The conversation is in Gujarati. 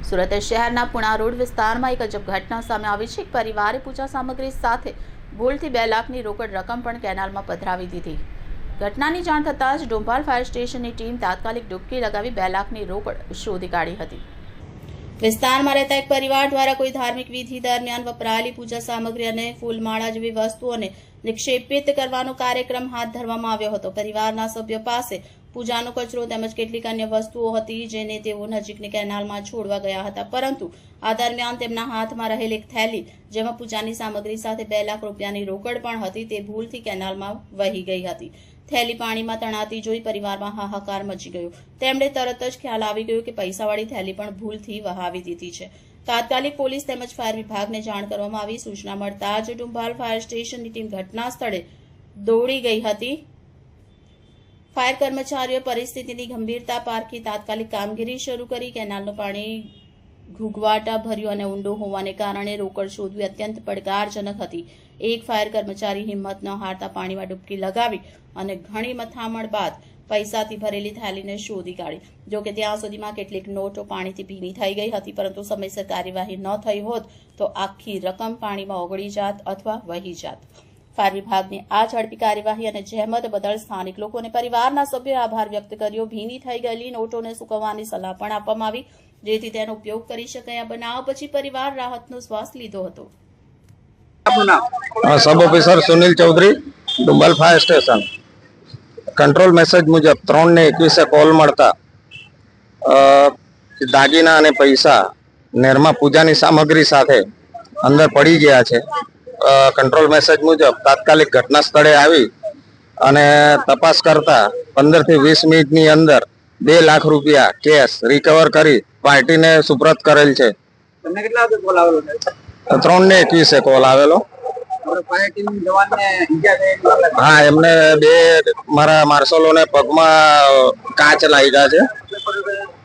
સુરત શહેરના પુણા રોડ વિસ્તારમાં એક અજબ ઘટના સામે આવી છે। એક પરિવારે પૂજા સામગ્રી સાથે ભૂલથી 2 લાખની રોકડ રકમ પણ કેનાલમાં પધરાવી દીધી। ઘટનાની જાણ થતાં જ ડોંભાલ ફાયર સ્ટેશનની ટીમ તાત્કાલિક ડૂબકી લગાવી 2 લાખની રોકડ શોધી કાઢી હતી। વિસ્તારમાં રહેતા એક પરિવાર દ્વારા કોઈ ધાર્મિક વિધિ દરમિયાન વપરાયેલી પૂજા સામગ્રી અને ફૂલમાળા જેવી વસ્તુઓને નિક્ષેપિત કરવાનો કાર્યક્રમ હાથ ધરવામાં આવ્યો હતો। પરિવારના સભ્યો પાસે પૂજાનો કચરો તેમજ કેટલીક અન્ય વસ્તુઓ હતી જેને તેઓ નજીકની કેનાલમાં છોડવા ગયા હતા, પરંતુ આ દરમિયાન તેમના હાથમાં રહેલી એક થેલી જેમાં પૂજાની સામગ્રી સાથે 2 લાખ રૂપિયાની રોકડ પણ હતી તે ભૂલથી કેનાલમાં વહી ગઈ હતી। થેલી પાણીમાં તણાતી જોઈ પરિવારમાં હાહાકાર મચી ગયો। તેમણે તરત જ ખ્યાલ આવી ગયો કે પૈસાવાળી થેલી પણ ભૂલથી વહાવી દીધી છે। તાત્કાલિક પોલીસ તેમજ ફાયર વિભાગને જાણ કરવામાં આવી। સૂચના મળતા જ ડુંભાલ ફાયર સ્ટેશનની ટીમ ઘટના સ્થળે દોડી ગઈ હતી। ફાયર કર્મચારીઓએ પરિસ્થિતિની ગંભીરતા પારખી તાત્કાલિક કામગીરી શરૂ કરી। કેનાલનું પાણી ઘૂંઘવાટા ભર્યું અને ઊંડું હોવાને કારણે રોકડ શોધવી અત્યંત પડકારજનક હતી। એક ફાયર કર્મચારી હિંમત ન હારતા પાણીમાં ડૂબકી લગાવી અને ઘણી મથામણ બાદ પૈસાથી ભરેલી થેલીને શોધી કાઢી। જો કે ત્યાં સુધીમાં કેટલીક નોટો પાણીથી ભીની થઈ ગઈ હતી, પરંતુ સમયસર કાર્યવાહી ન થઈ હોત તો આખી રકમ પાણીમાં ઓગળી જાત અથવા વહી જાત। ફાયર વિભાગની આ ઝડપી કાર્યવાહી અને જહેમત બદલ સ્થાનિક લોકો અને પરિવારના સભ્યોએ આભાર વ્યક્ત કર્યો। ભીની થઈ ગયેલી નોટોને સૂકવવાની સલાહ પણ આપવામાં આવી જેથી તેનો ઉપયોગ કરી શકાય। આ બનાવ પછી પરિવાર રાહતનો શ્વાસ લીધો હતો। Sub officer Sunil Chaudhary Dumbal fire station control message मुजब 3:21 कॉल મળતા દાગીના અને પૈસા નેરમાં પૂજાની સામગ્રી સાથે અંદર પડી ગયા છે। કંટ્રોલ મેસેજ મુજબ તાત્કાલિક ઘટના સ્થળે આવી અને તપાસ કરતા 15 થી 20 મિનિટની અંદર 2 લાખ રૂપિયા કેશ રિકવર કરી પાર્ટીને સુપ્રત કરેલ છે। તમને કેટલા વાગે કોલ આવેલો? 3:21 કોલ આવેલો। ફાયર ટીમ જવાનને ઈજા થયેલી? હા, એમને 2 મારા માર્શલોને પગમાં કાચ લાગ્યા છે।